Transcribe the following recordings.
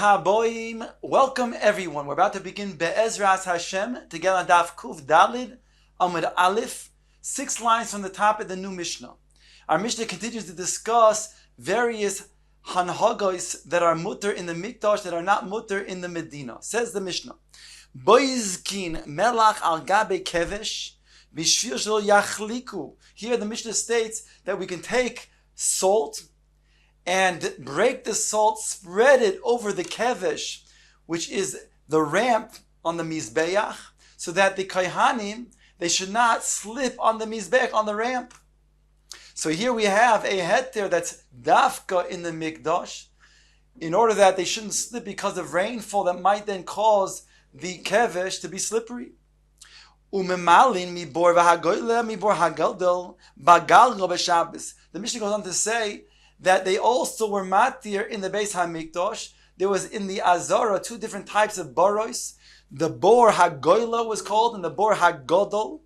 Haboim, welcome everyone. We're about to begin Be'ezras Hashem together on Daf Kuf Dalid Amud Aleph, 6 lines from the top of the new Mishnah. Our Mishnah continues to discuss various hanhagos that are mutter in the Mikdash that are not mutter in the Medina. Says the Mishnah, Boizkin melach al gabe kevesh bishvil shelo yachliku. Here the Mishnah states that we can take salt and break the salt, spread it over the kevesh, which is the ramp on the mizbeach, so that the kohanim, they should not slip on the mizbeach, on the ramp. So here we have a heter that's dafka in the mikdash, in order that they shouldn't slip because of rainfall that might then cause the kevesh to be slippery. Umemalin mibor v'hagoyle mibor hagaldel bagalgo b'Shabbos. The Mishnah goes on to say that they also were matir in the Beis HaMikdash. There was in the Azara 2 different types of boros. The bor hagoyla was called, and the bor hagodol.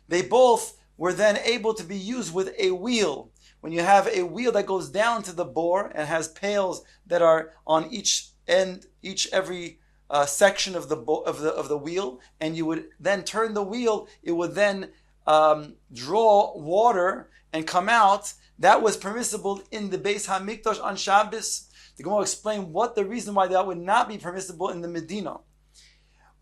They both were then able to be used with a wheel. When you have a wheel that goes down to the bor and has pails that are on each end, every section of the wheel, and you would then turn the wheel, it would then draw water and come out. That was permissible in the Beis HaMikdash on Shabbos. The Gemara explain what the reason why that would not be permissible in the Medina.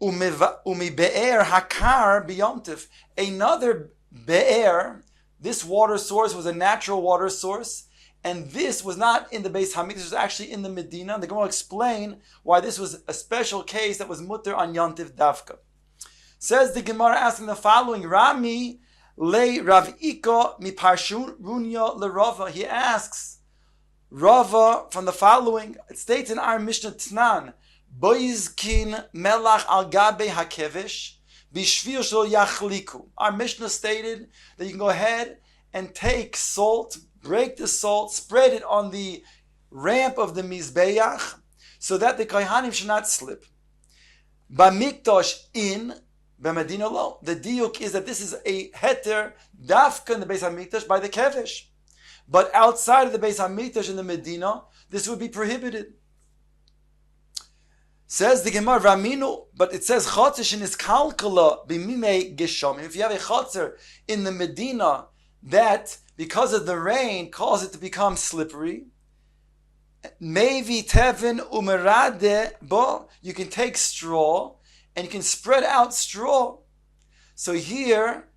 Umi be'er hakar biyomtiv. Another be'er, this water source was a natural water source, and this was not in the Beis HaMikdash, it was actually in the Medina. The Gemara explain why this was a special case that was mutter on Yontiv Davka. Says the Gemara asking the following, Rami Le Rav Ika mi Parshunya le Rava. He asks Rava from the following. It states in our Mishnah Tnan, Boizkin melach al gabe hakevish bishvil shelo yachliku. Our Mishnah stated that you can go ahead and take salt, break the salt, spread it on the ramp of the mizbeach, so that the kohanim should not slip. Bamikdash in B'Medina lo. The diuk is that this is a heter dafka in the Beis HaMikdash by the kevesh, but outside of the Beis HaMikdash in the Medina, this would be prohibited. Says the Gemara Raminu, but it says chotzer in his kalkala b'mimei geshomim. If you have a chotzer in the Medina that because of the rain cause it to become slippery, mevi tevin umerade bo, you can take straw and you can spread out straw. So here,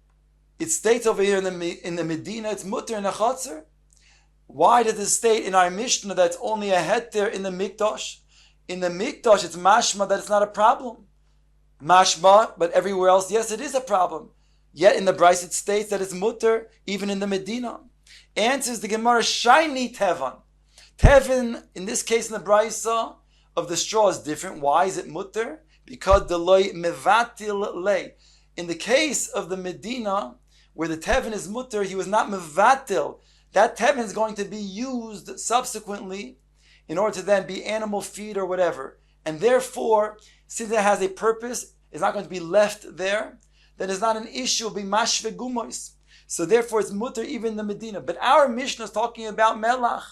it states over here in the Medina, it's mutter in a chotzer. Why does it state in our Mishnah that it's only a heter in the Mikdash? In the Mikdash, it's mashma that it's not a problem. Mashma, but everywhere else, yes, it is a problem. Yet in the Bryce, it states that it's mutter even in the Medina. Answers the Gemara, shiny tevan. Tevan, in this case in the Bryce, of the straw is different. Why is it mutter? Because the loy mevatil lay. In the case of the Medina, where the tevin is mutter, he was not mevatil. That tevin is going to be used subsequently in order to then be animal feed or whatever. And therefore, since it has a purpose, it's not going to be left there, then it's not an issue, it'll be mashve gumois. So therefore it's mutter even in the Medina. But our Mishnah is talking about melach.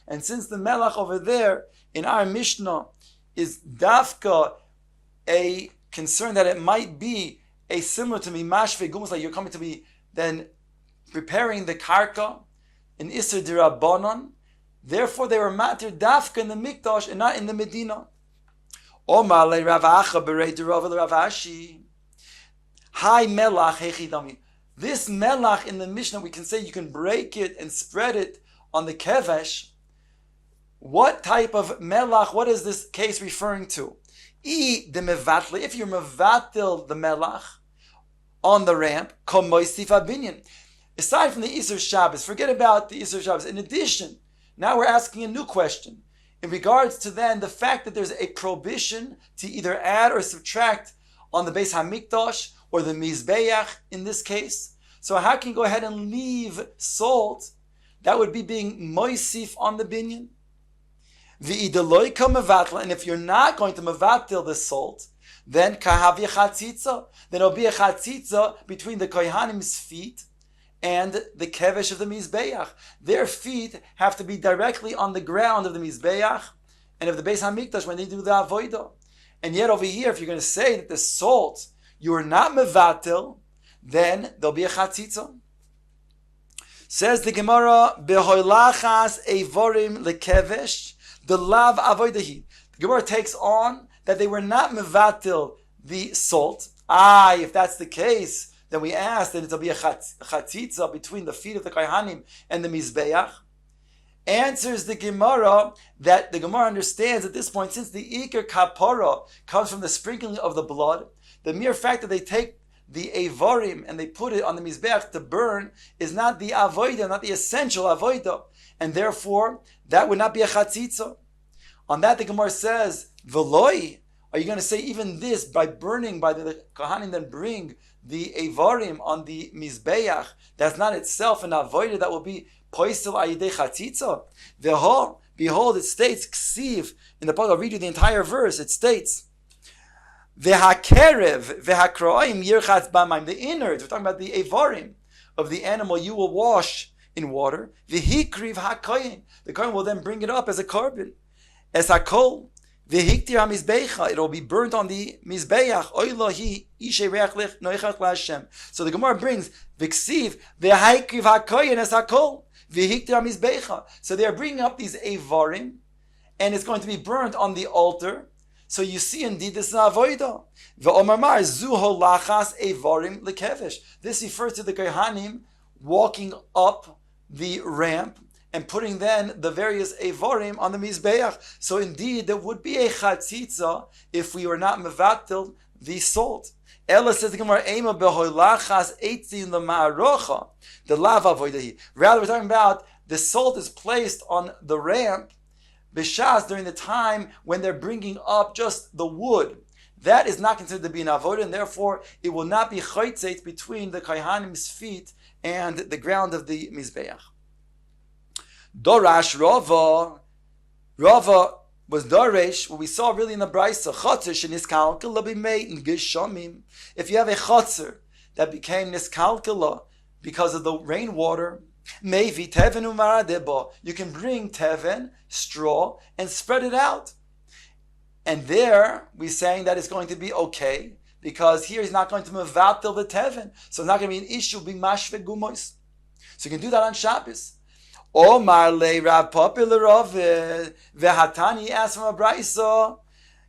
And since the melach over there in our Mishnah is dafka, a concern that it might be a similar to mimashve gumus, like you're coming to be then preparing the karka in Isser Dirabanan. Therefore, they were matir dafka in the Mikdash and not in the Medina. Omar le Rav Acha berei Rav le Rav Ashi. Hi melach hechidami. This melach in the Mishnah, we can say you can break it and spread it on the kevesh. What type of melach? What is this case referring to? If you're mevatil the melach on the ramp, aside from the Isser Shabbos, forget about the Isser Shabbos. In addition, now we're asking a new question in regards to then the fact that there's a prohibition to either add or subtract on the Beis HaMikdash or the Mizbeach in this case. So how can you go ahead and leave salt? That would be being moisif on the binyan. And if you're not going to mevatil the salt, then kahavi chatzitza. Then it'll be a chatzitza between the kohanim's feet and the kevesh of the mizbeach. Their feet have to be directly on the ground of the mizbeach, and of the Beis Hamikdash when they do the avodah. And yet over here, if you're going to say that the salt you are not mevatel, then there'll be a chatzitza. Says the Gemara, behoilachas evorim lekevesh, the lav avodahi. The Gemara takes on that they were not mevatel the salt. If that's the case, then we ask that it'll be a chatzitza between the feet of the Kohanim and the Mizbeach. Answers the Gemara that the Gemara understands at this point, since the Iker Kapara comes from the sprinkling of the blood, the mere fact that they take the Evarim and they put it on the Mizbeach to burn is not the Avodah, not the essential Avodah, and therefore that would not be a chatzitza. On that the Gemara says, Veloi, are you going to say even this, by burning, by the Kohanim then bring the Evarim on the Mizbeach, that's not itself an Avodah, that will be Poisel Ayidei Chatzitza? Veho, behold, it states, Ksiv, in the I'll read you the entire verse, it states, Vehakerev, Vehakroim, Yirchatz Bamaim, the innards, we're talking about the Evarim of the animal, you will wash in water. Vehikriv HaKoyin, the Kohen will then bring it up as a carbon. Es HaKol, Vehiktir HaMizbecha, it will be burnt on the Mizbeach. Oilohi, Ishe Reach Lech, Noichach LaHashem. So the Gemara brings, V'ksiv, Vehikriv HaKoyin, Es HaKol, Vehiktir HaMizbecha. So they are bringing up these Evarim, and it's going to be burnt on the altar. So you see, indeed, this is avodah. Ve'omar zuho lachas evarim lekevesh. This refers to the Kohanim walking up the ramp and putting then the various evarim on the mizbeach. So indeed, there would be a chatzitza if we were not mevatel the salt. Ella says the Gemara, Ema behoilachas eitzin lema'arocha, the lav avodahi. Rather, we're talking about the salt is placed on the ramp B'shas, during the time when they're bringing up just the wood. That is not considered to be an avodah, and therefore it will not be chaytzeit between the Kohanim's feet and the ground of the Mizbeach. Dorash Rava. Rava was Doresh, what we saw really in the Brisa, Chotzer sheniskalkel labimei in Geshamim. If you have a Chotzer that became niskalkela because of the rainwater, Maybe teven umaradeba. You can bring teven, straw, and spread it out. And there, we're saying that it's going to be okay, because here he's not going to mevatel the teven. So it's not going to be an issue being mashve gumois. So you can do that on Shabbos. Omar le Rav Papa le Rav vehatani asked from a brayso,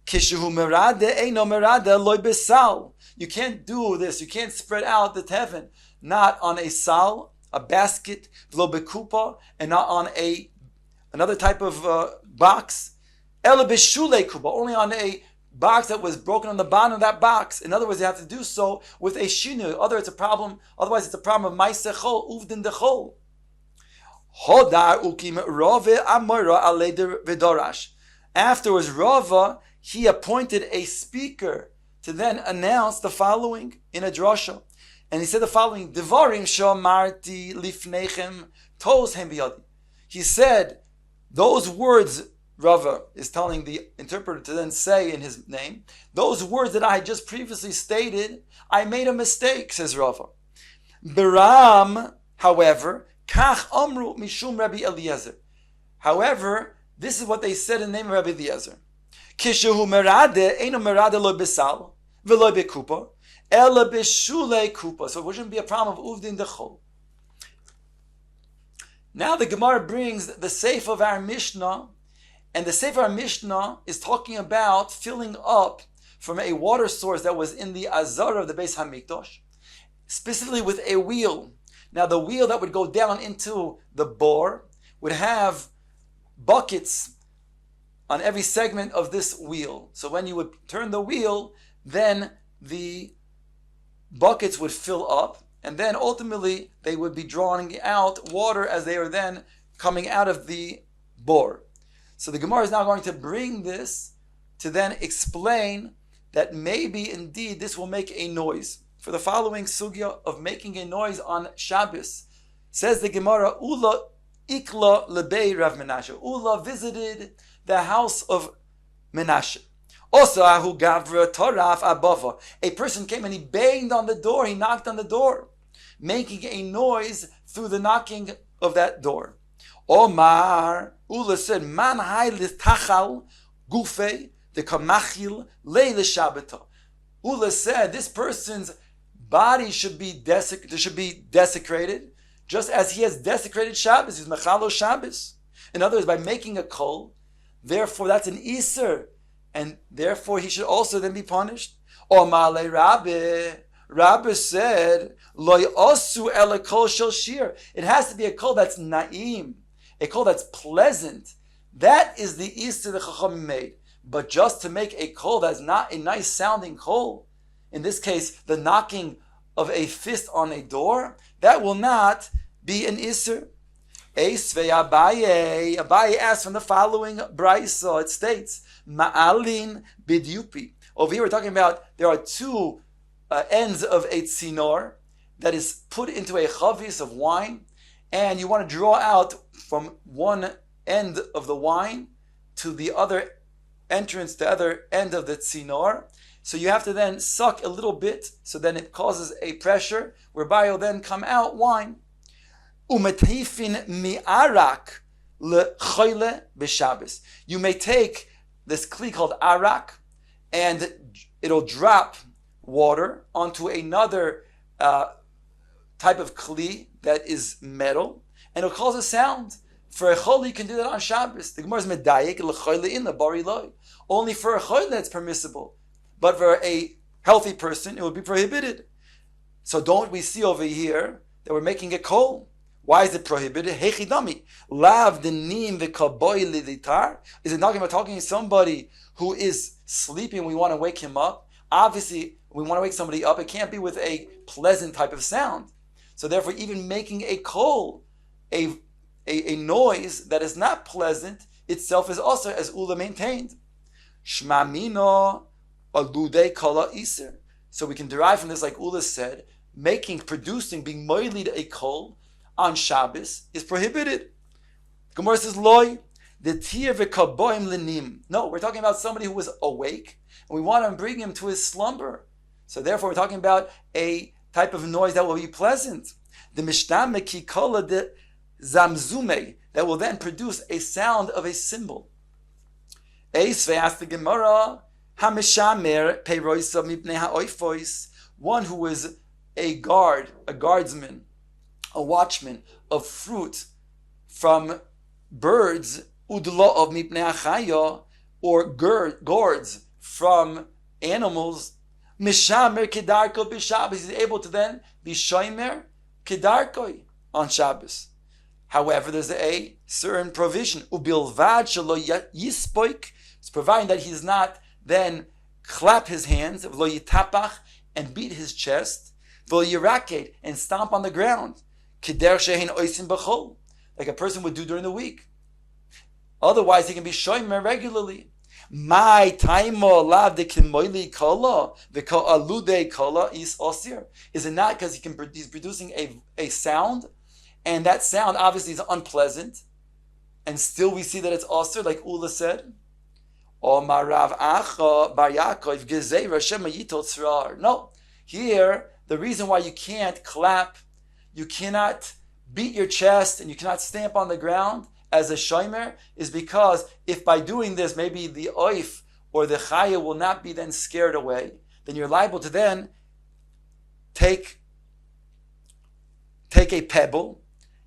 kishu merade eino merade loy besal. You can't do this. You can't spread out the teven, not on a sal, a basket, v'lo bekupa, and not on another type of box. Ela b'shulei kupa, only on a box that was broken on the bottom of that box. In other words, you have to do so with a shinu. Otherwise, it's a problem of maisechol uvdin dechol. Hodar ukim rove amora aleder v'dorash. Afterwards, Rava, he appointed a speaker to then announce the following in a drasha. And he said the following, Devarim shomarti lifnechem toshem biyadi. He said, those words, Rava is telling the interpreter to then say in his name, those words that I had just previously stated, I made a mistake, says Rava. Biram, however, kach amru mishum Rabbi Eliezer. However, this is what they said in the name of Rabbi Eliezer. Kishehu merade, eino merade lo besal, velo bekupa, ela beshule kupa. So it wouldn't be a problem of uvdin dechol. Now the Gemara brings the seif of our Mishnah, and the seif of our Mishnah is talking about filling up from a water source that was in the azara of the Beis Hamikdash, specifically with a wheel. Now the wheel that would go down into the bore would have buckets on every segment of this wheel. So when you would turn the wheel, then the buckets would fill up, and then ultimately they would be drawing out water as they are then coming out of the bore. So the Gemara is now going to bring this to then explain that maybe indeed this will make a noise. For the following sugya of making a noise on Shabbos, says the Gemara, Ula ikla lebei Rav Menashe. Ula visited the house of Menashe. Also, ahu gavra toraf abava. A person came and he banged on the door, he knocked on the door, making a noise through the knocking of that door. Omar, Ula said, Man hai litachal Gufe, the kamachil, leil Shabbata. Ula said this person's body should be desecrated, just as he has desecrated Shabbos. He's mechalo Shabbos. In other words, by making a kol, therefore that's an iser, and therefore he should also then be punished. Or Male Rabbi said, Lo osu ela kol shel shir. It has to be a kol that's na'im, a kol that's pleasant. That is the iser the Chachamim made. But just to make a kol that's not a nice sounding kol, in this case, the knocking of a fist on a door, that will not be an iser. Eisvei Abaye asks from the following brayso. It states, Ma'alin bidyupi. Over here we're talking about there are two ends of a tzinor that is put into a chavis of wine, and you want to draw out from one end of the wine to the other entrance, the other end of the tzinor. So you have to then suck a little bit, so then it causes a pressure, whereby it'll then come out wine. Umetifin mi'arak lechoyle b'Shabbos. You may take this kli called arak, and it'll drop water onto another type of kli that is metal, and it'll cause a sound. For a chol, you can do that on Shabbos. The Gemara is medayik lechoyle in the bari loy. Only for a chol it's permissible, but for a healthy person it would be prohibited. So don't we see over here that we're making a kol? Why is it prohibited? Hechidami. Lav denim v'kaboy liditar. Is it talking to somebody who is sleeping, we want to wake him up? Obviously, we want to wake somebody up, it can't be with a pleasant type of sound. So therefore, even making a kol, a noise that is not pleasant, itself is also, as Ula maintained. Shma mino alude kala iser. So we can derive from this, like Ula said, producing, being moilid a kol on Shabbos is prohibited. Gemara says, Loi, the tir v'kaboim lenim. No, we're talking about somebody who was awake, and we want to bring him to his slumber. So therefore, we're talking about a type of noise that will be pleasant. The mishtame kikola de zamzume, that will then produce a sound of a cymbal. Eisve asked the Gemara, Hamishamer peiroisa mipnei ha'oifois, one who was a guardsman, a watchman of fruit from birds, udlo of mipnei ha'chaya, or gourds from animals, mishamer kedarko b'Shabbos, he's able to then be shomer kedarko on Shabbos. However, there's a certain provision, ubilvad shelo yispoik, it's providing that he does not then clap his hands, v'lo yitapach, and beat his chest, v'lo yiraked, and stomp on the ground, keder shehin oisim b'chol, like a person would do during the week. Otherwise, he can be shomer regularly. My taimo lav de kimoili kola v'ko alude kola is osir. Is it not because he's producing a sound, and that sound obviously is unpleasant, and still we see that it's osir, like Ula said. Or marav acha bar Yaakov gezei Rashem yitot tzrar. No, here the reason why you can't clap, you cannot beat your chest, and you cannot stamp on the ground as a shomer is because if by doing this maybe the oif or the chaya will not be then scared away, then you're liable to then take a pebble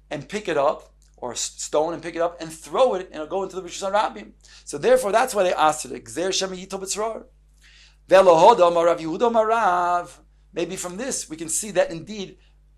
and pick it up, or a stone and pick it up and throw it, and it'll go into the Rishus HaRabim. So therefore, that's why they asked it. Gzer Shem Yito B'Tzror. Ve'lohoda Marav Yehuda Marav. Maybe from this we can see that indeed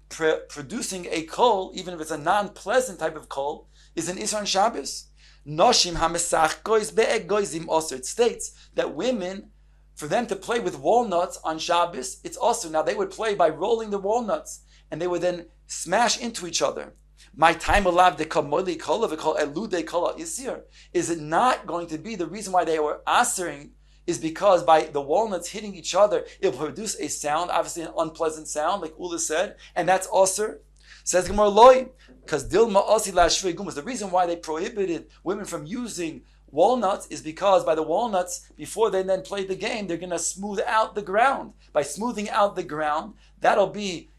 producing a kol, even if it's a non-pleasant type of kol, is an Isra on Shabbos. Noshim hamesach gois be'egoizim osir. It states that women, for them to play with walnuts on Shabbos, it's also, now they would play by rolling the walnuts, and they would then smash into each other. My time alav de kamoli kola v'kol elude kola isir. Is it not going to be the reason why they were asering is because by the walnuts hitting each other, it will produce a sound, obviously an unpleasant sound, like Ula said, and that's osir. Says Gemara Loi, because dilma osi lashvei gumas. The reason why they prohibited women from using walnuts is because by the walnuts, before they then play the game, they're going to smooth out the ground. By smoothing out the ground, that'll be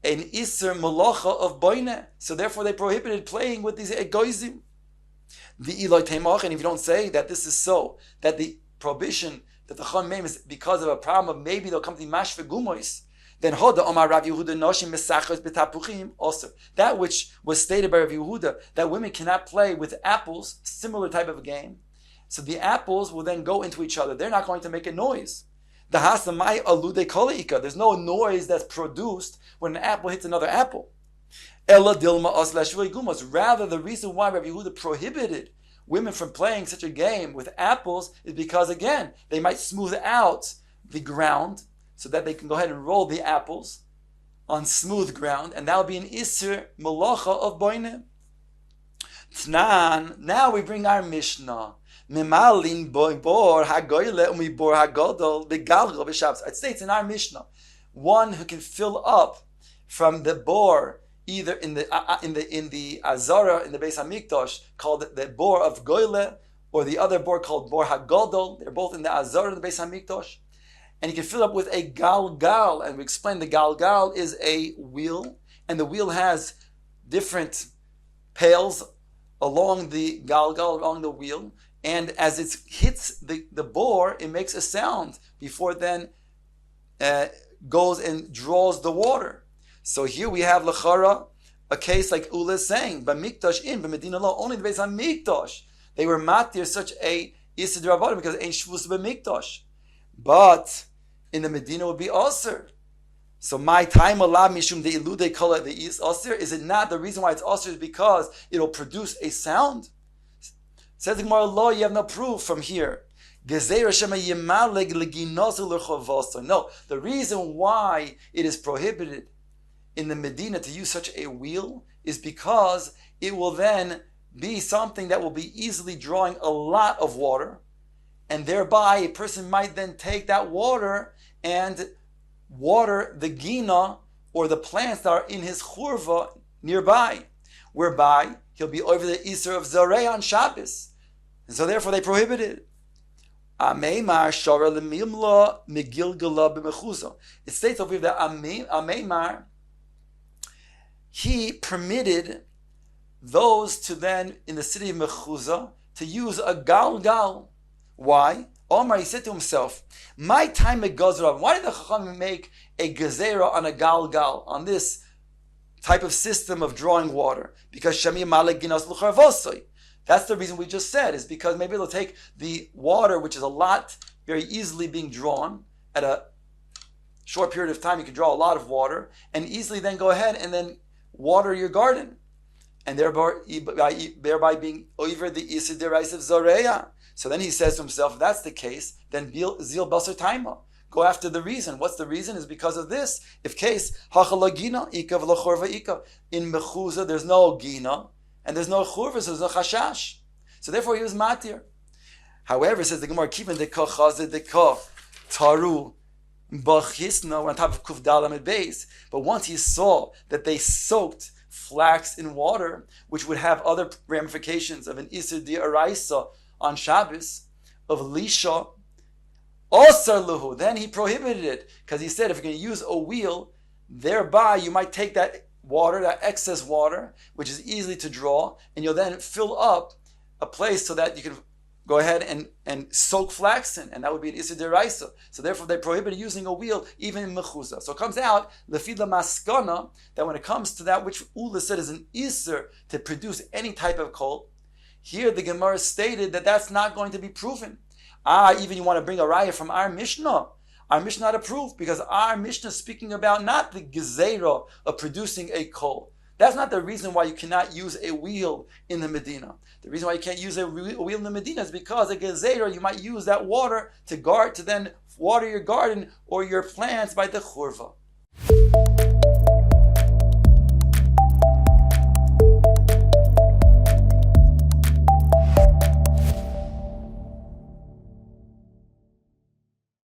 an iser malacha of boine. So therefore they prohibited playing with these egoizim. The Eloi Temach, and if you don't say that this is so, that the prohibition that the Chon made is because of a problem of maybe they'll come to Mashve Gumois, then Hoda Omar Rav Yehuda Noshim Mesachos B'Tapuchim also. That which was stated by Rav Yehuda, that women cannot play with apples, similar type of a game. So the apples will then go into each other. They're not going to make a noise. The Hasamai Alude Kolaika. There's no noise that's produced when an apple hits another apple. Ella Dilma Oslashvili Gumos. Rather, the reason why Rav Yehuda prohibited women from playing such a game with apples is because, again, they might smooth out the ground so that they can go ahead and roll the apples on smooth ground, and that will be an Isser Malacha of Boinim. Tnan, now we bring our Mishnah. Mimalin bor hagoyle umibor hagodol begalgo b'Shabbos. It states in our Mishnah, one who can fill up from the bor, either in the Azara in the Beis Hamikdash called the bor of goyle, or the other bor called bor hagodol. They're both in the Azara in the Beis Hamikdash, and you can fill up with a galgal. And we explained the galgal is a wheel, and the wheel has different pails along the galgal, along the wheel. And as it hits the bore, it makes a sound before it then goes and draws the water. So here we have Lachara, a case like Ula is saying, B'mikdash in, B'medina lo, only the Beis HaMikdash. They were matir such a Issa D'Rabbanan because it ain't Shvus B'mikdash. But in the Medina would be Aser. So my time Allah mishum de ilude kala the is Aser. Is it not the reason why it's Aser is because it'll produce a sound? Says the Gemara, "Lo, you have no proof from here." No, the reason why it is prohibited in the Medina to use such a wheel is because it will then be something that will be easily drawing a lot of water, and thereby a person might then take that water and water the gina or the plants that are in his churva nearby, whereby he'll be over the Isser of Zareh on Shabbos. And so therefore they prohibited it. It states over here that Ameimar, he permitted those to then, in the city of Mechuzah, to use a galgal. Why? Omar, he said to himself, my time at Gazra, why did the Chacham make a gezerah on a galgal, on this type of system of drawing water? Because Shemi Malek Ginas Lucharvosoi. That's the reason we just said, is because maybe they'll take the water, which is a lot, very easily being drawn, at a short period of time you can draw a lot of water, and easily then go ahead and then water your garden. And thereby being over the Isser Derais of Zoreya. So then he says to himself, if that's the case, then Zil Basar Taima. Go after the reason. What's the reason? Is because of this. If case, Hachalagina, Ikav Lachorva Ikav. In Mechuzah, there's no Gina, and there's no churva, so there's no chashash. So therefore he was matir. However, says the Gemara, keeping the ka chazed the ka taru b'chisna, we're on top of kuf dalam base. But once he saw that they soaked flax in water, which would have other ramifications of an iser di araisa on Shabbos, of lisha, osar luhu, then he prohibited it, because he said if you're going to use a wheel, thereby you might take that water, that excess water, which is easily to draw, and you'll then fill up a place so that you can go ahead and soak flax in, and that would be an Isser Deraisa. So therefore they prohibited using a wheel even in Mechuzah. So it comes out, Lefila Maskana, that when it comes to that which Ula said is an Isser to produce any type of kol, here the Gemara stated that that's not going to be proven. Even you want to bring a raya from our Mishnah. Our Mishnah not approved, because our Mishnah is speaking about not the gezerah of producing a kol. That's not the reason why you cannot use a wheel in the Medina. The reason why you can't use a wheel in the Medina is because a gezerah, you might use that water to then water your garden or your plants by the churva.